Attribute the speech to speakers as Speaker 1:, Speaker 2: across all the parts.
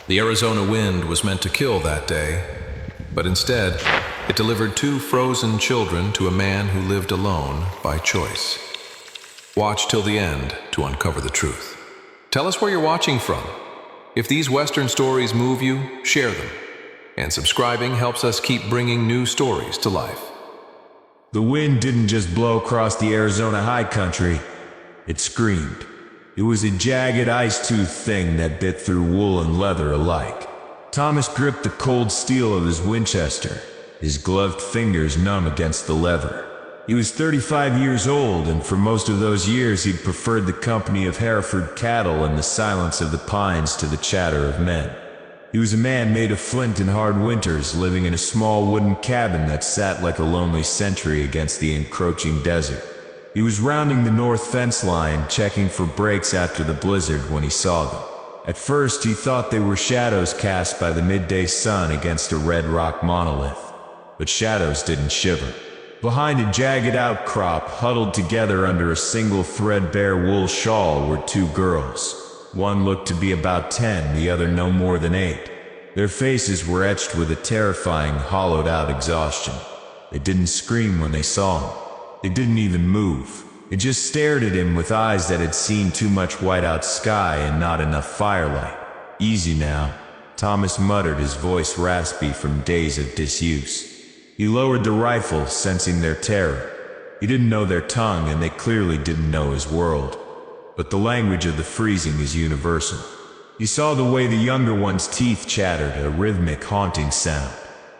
Speaker 1: The Arizona wind was meant to kill that day, but instead, it delivered 2 frozen children to a man who lived alone by choice. Watch till the end to uncover the truth. Tell us where you're watching from. If these Western stories move you, share them. And subscribing helps us keep bringing new stories to life.
Speaker 2: The wind didn't just blow across the Arizona high country. It screamed. It was a jagged, ice-toothed thing that bit through wool and leather alike. Thomas gripped the cold steel of his Winchester, his gloved fingers numb against the lever. He was 35 years old, and for most of those years he'd preferred the company of Hereford cattle and the silence of the pines to the chatter of men. He was a man made of flint in hard winters, living in a small wooden cabin that sat like a lonely sentry against the encroaching desert. He was rounding the north fence line, checking for breaks after the blizzard when he saw them. At first he thought they were shadows cast by the midday sun against a red rock monolith. But shadows didn't shiver. Behind a jagged outcrop, huddled together under a single threadbare wool shawl, were 2 girls. One looked to be about 10, the other no more than 8. Their faces were etched with a terrifying, hollowed-out exhaustion. They didn't scream when they saw him. They didn't even move. They just stared at him with eyes that had seen too much whiteout sky and not enough firelight. "Easy now," Thomas muttered, his voice raspy from days of disuse. He lowered the rifle, sensing their terror. He didn't know their tongue, and they clearly didn't know his world. But the language of the freezing is universal. He saw the way the younger one's teeth chattered, a rhythmic, haunting sound.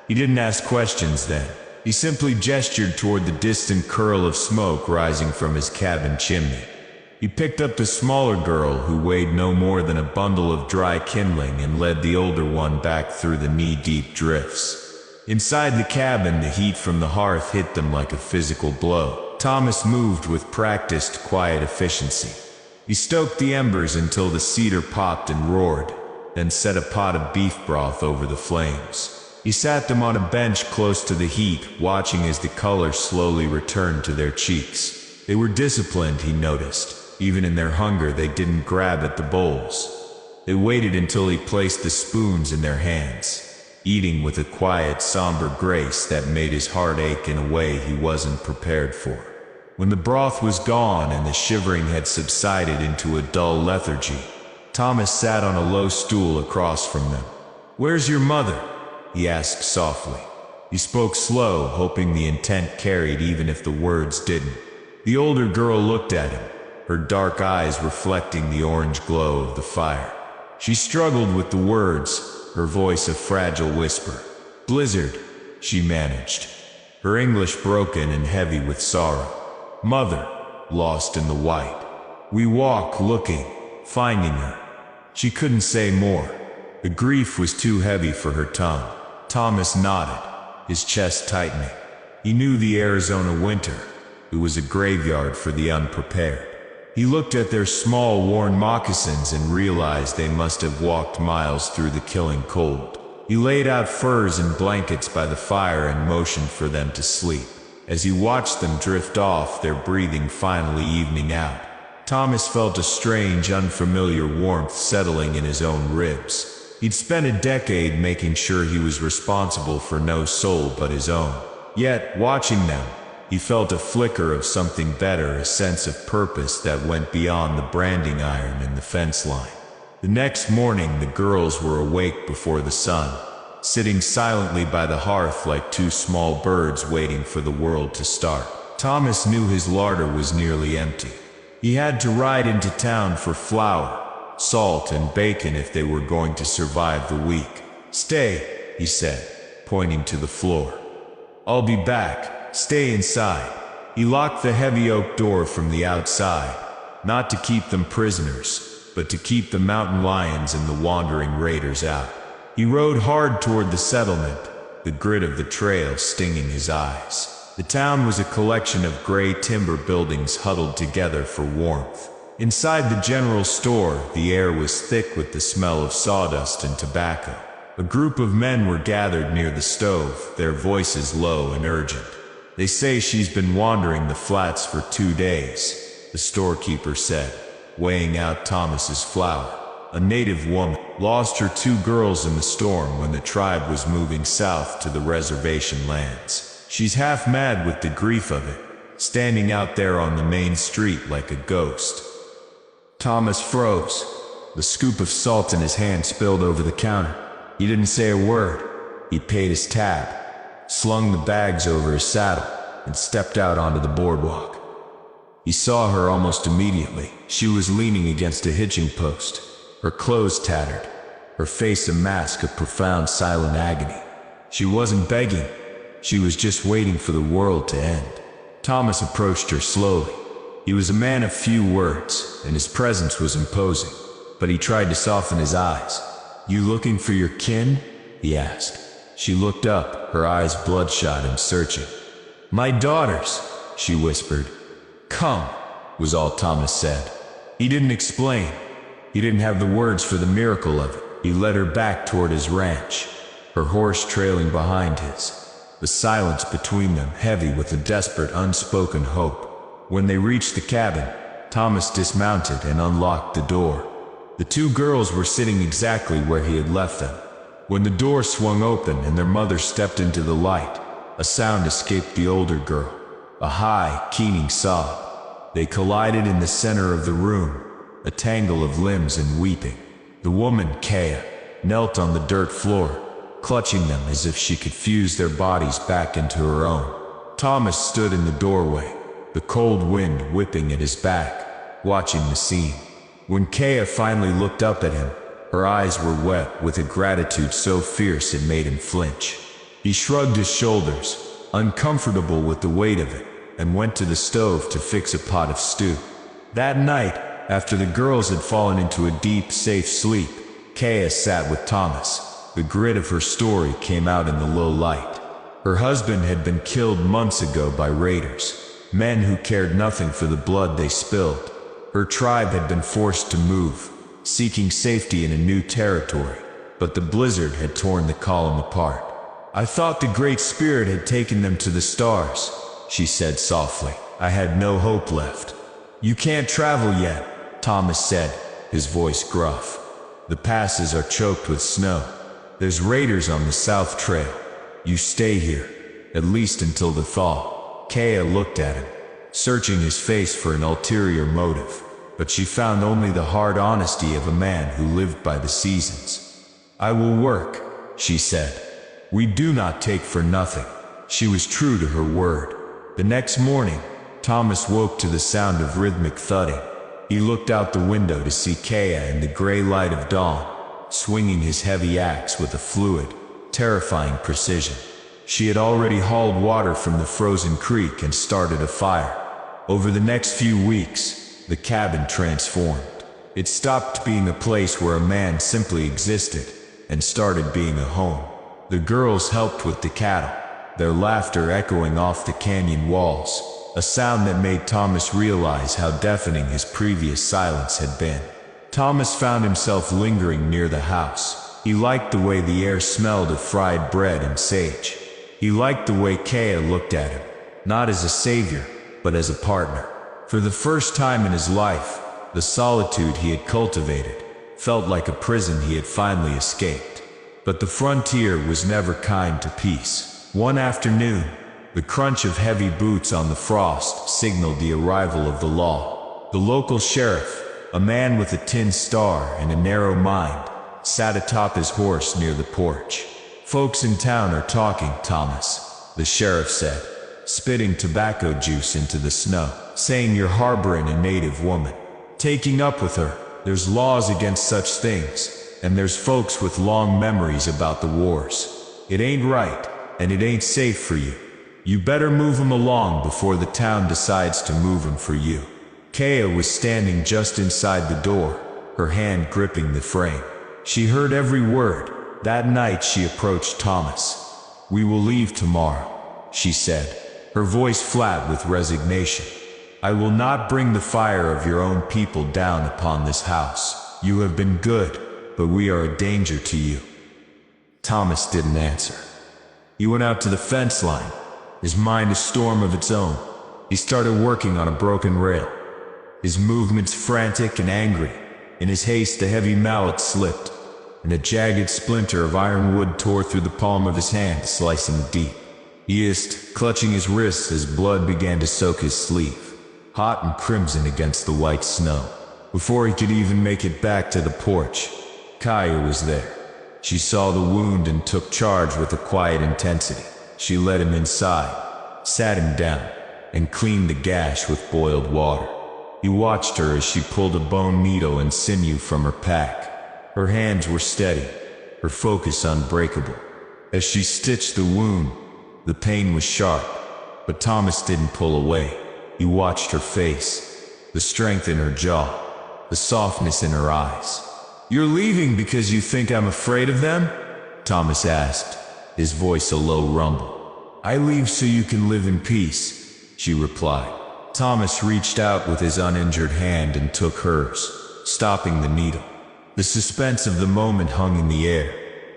Speaker 2: He didn't ask questions then. He simply gestured toward the distant curl of smoke rising from his cabin chimney. He picked up the smaller girl, who weighed no more than a bundle of dry kindling, and led the older one back through the knee-deep drifts. Inside the cabin, the heat from the hearth hit them like a physical blow. Thomas moved with practiced, quiet efficiency. He stoked the embers until the cedar popped and roared, then set a pot of beef broth over the flames. He sat them on a bench close to the heat, watching as the color slowly returned to their cheeks. They were disciplined, he noticed. Even in their hunger, they didn't grab at the bowls. They waited until he placed the spoons in their hands, eating with a quiet, somber grace that made his heart ache in a way he wasn't prepared for. When the broth was gone and the shivering had subsided into a dull lethargy, Thomas sat on a low stool across from them. "Where's your mother?" he asked softly. He spoke slow, hoping the intent carried even if the words didn't. The older girl looked at him, her dark eyes reflecting the orange glow of the fire. She struggled with the words, her voice a fragile whisper. "Blizzard," she managed, her English broken and heavy with sorrow. "Mother, lost in the white. We walk looking, finding her." She couldn't say more. The grief was too heavy for her tongue. Thomas nodded, his chest tightening. He knew the Arizona winter. It was a graveyard for the unprepared. He looked at their small, worn moccasins and realized they must have walked miles through the killing cold. He laid out furs and blankets by the fire and motioned for them to sleep. As he watched them drift off, their breathing finally evening out, Thomas felt a strange, unfamiliar warmth settling in his own ribs. He'd spent a decade making sure he was responsible for no soul but his own. Yet, watching them, he felt a flicker of something better, a sense of purpose that went beyond the branding iron and the fence line. The next morning, the girls were awake before the sun, sitting silently by the hearth like 2 small birds waiting for the world to start. Thomas knew his larder was nearly empty. He had to ride into town for flour, salt, and bacon if they were going to survive the week. "Stay," he said, pointing to the floor. "I'll be back. Stay inside." He locked the heavy oak door from the outside, not to keep them prisoners, but to keep the mountain lions and the wandering raiders out. He rode hard toward the settlement, the grit of the trail stinging his eyes. The town was a collection of gray timber buildings huddled together for warmth. Inside the general store, the air was thick with the smell of sawdust and tobacco. A group of men were gathered near the stove, their voices low and urgent. "They say she's been wandering the flats for 2 days, the storekeeper said, weighing out Thomas's flour. "A native woman." lost her 2 girls in the storm when the tribe was moving south to the reservation lands. She's half mad with the grief of it, standing out there on the main street like a ghost. Thomas froze. The scoop of salt in his hand spilled over the counter. He didn't say a word. He paid his tab, slung the bags over his saddle, and stepped out onto the boardwalk. He saw her almost immediately. She was leaning against a hitching post, her clothes tattered, her face a mask of profound silent agony. She wasn't begging. She was just waiting for the world to end. Thomas approached her slowly. He was a man of few words, and his presence was imposing, but he tried to soften his eyes. "You looking for your kin?" he asked. She looked up, her eyes bloodshot and searching. "My daughters," she whispered. "Come," was all Thomas said. He didn't explain. He didn't have the words for the miracle of it. He led her back toward his ranch, her horse trailing behind his, the silence between them heavy with a desperate unspoken hope. When they reached the cabin, Thomas dismounted and unlocked the door. The 2 girls were sitting exactly where he had left them. When the door swung open and their mother stepped into the light, a sound escaped the older girl, a high, keening sob. They collided in the center of the room, a tangle of limbs and weeping. The woman, Kaya, knelt on the dirt floor, clutching them as if she could fuse their bodies back into her own. Thomas stood in the doorway, the cold wind whipping at his back, watching the scene. When Kaya finally looked up at him, her eyes were wet with a gratitude so fierce it made him flinch. He shrugged his shoulders, uncomfortable with the weight of it, and went to the stove to fix a pot of stew. That night, after the girls had fallen into a deep, safe sleep, Kaya sat with Thomas. The grit of her story came out in the low light. Her husband had been killed months ago by raiders, men who cared nothing for the blood they spilled. Her tribe had been forced to move, seeking safety in a new territory, but the blizzard had torn the column apart. "I thought the Great Spirit had taken them to the stars," she said softly. "I had no hope left." "You can't travel yet," Thomas said, his voice gruff. "The passes are choked with snow. There's raiders on the south trail. You stay here, at least until the thaw." Kaya looked at him, searching his face for an ulterior motive, but she found only the hard honesty of a man who lived by the seasons. "I will work," she said. "We do not take for nothing." She was true to her word. The next morning, Thomas woke to the sound of rhythmic thudding. He looked out the window to see Kaya in the gray light of dawn, swinging his heavy axe with a fluid, terrifying precision. She had already hauled water from the frozen creek and started a fire. Over the next few weeks, the cabin transformed. It stopped being a place where a man simply existed and started being a home. The girls helped with the cattle, their laughter echoing off the canyon walls, a sound that made Thomas realize how deafening his previous silence had been. Thomas found himself lingering near the house. He liked the way the air smelled of fried bread and sage. He liked the way Kaya looked at him, not as a savior, but as a partner. For the first time in his life, the solitude he had cultivated felt like a prison he had finally escaped. But the frontier was never kind to peace. One afternoon, the crunch of heavy boots on the frost signaled the arrival of the law. The local sheriff, a man with a tin star and a narrow mind, sat atop his horse near the porch. "Folks in town are talking, Thomas," the sheriff said, spitting tobacco juice into the snow, "saying you're harboring a native woman, taking up with her. There's laws against such things, and there's folks with long memories about the wars. It ain't right, and it ain't safe for you. You better move 'em along before the town decides to move 'em for you." Kaya was standing just inside the door, her hand gripping the frame. She heard every word. That night she approached Thomas. "We will leave tomorrow," she said, her voice flat with resignation. "I will not bring the fire of your own people down upon this house. You have been good, but we are a danger to you." Thomas didn't answer. He went out to the fence line, his mind a storm of its own. He started working on a broken rail, his movements frantic and angry. In his haste, the heavy mallet slipped. and a jagged splinter of ironwood tore through the palm of his hand, slicing deep. He hissed, clutching his wrists as blood began to soak his sleeve, hot and crimson against the white snow. Before he could even make it back to the porch, Kaya was there. She saw the wound and took charge with a quiet intensity. She led him inside, sat him down, and cleaned the gash with boiled water. He watched her as she pulled a bone needle and sinew from her pack. Her hands were steady, her focus unbreakable. As she stitched the wound, the pain was sharp, but Thomas didn't pull away. He watched her face, the strength in her jaw, the softness in her eyes. "You're leaving because you think I'm afraid of them?" Thomas asked, his voice a low rumble. "I leave so you can live in peace," she replied. Thomas reached out with his uninjured hand and took hers, stopping the needle. The suspense of the moment hung in the air,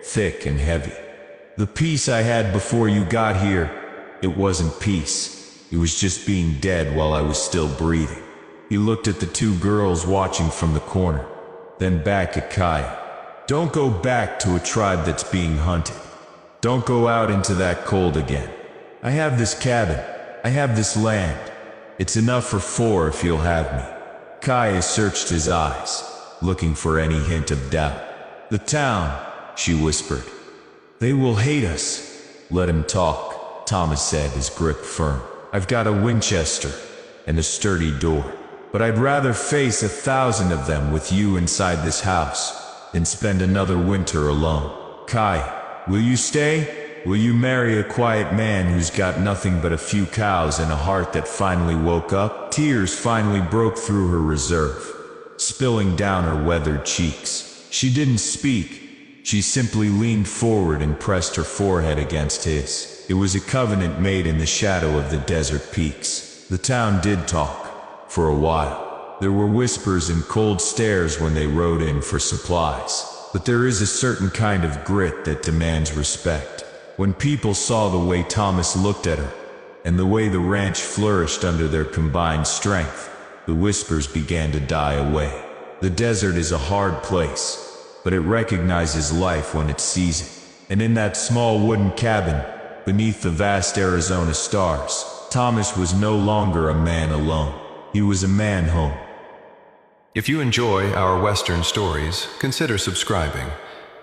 Speaker 2: thick and heavy. "The peace I had before you got here, it wasn't peace. It was just being dead while I was still breathing." He looked at the two girls watching from the corner, then back at Kaya. "Don't go back to a tribe that's being hunted. Don't go out into that cold again. I have this cabin. I have this land. It's enough for 4 if you'll have me." Kaya searched his eyes, looking for any hint of doubt. "The town," she whispered. "They will hate us." "Let him talk," Thomas said, his grip firm. "I've got a Winchester and a sturdy door, but I'd rather face 1,000 of them with you inside this house than spend another winter alone. Kaya, will you stay? Will you marry a quiet man who's got nothing but a few cows and a heart that finally woke up?" Tears finally broke through her reserve, spilling down her weathered cheeks. She didn't speak. She simply leaned forward and pressed her forehead against his. It was a covenant made in the shadow of the desert peaks. The town did talk, for a while. There were whispers and cold stares when they rode in for supplies. But there is a certain kind of grit that demands respect. When people saw the way Thomas looked at her, and the way the ranch flourished under their combined strength, the whispers began to die away. The desert is a hard place, but it recognizes life when it sees it. And in that small wooden cabin, beneath the vast Arizona stars, Thomas was no longer a man alone. He was a man home.
Speaker 1: If you enjoy our Western stories, consider subscribing.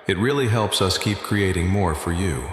Speaker 1: It really helps us keep creating more for you.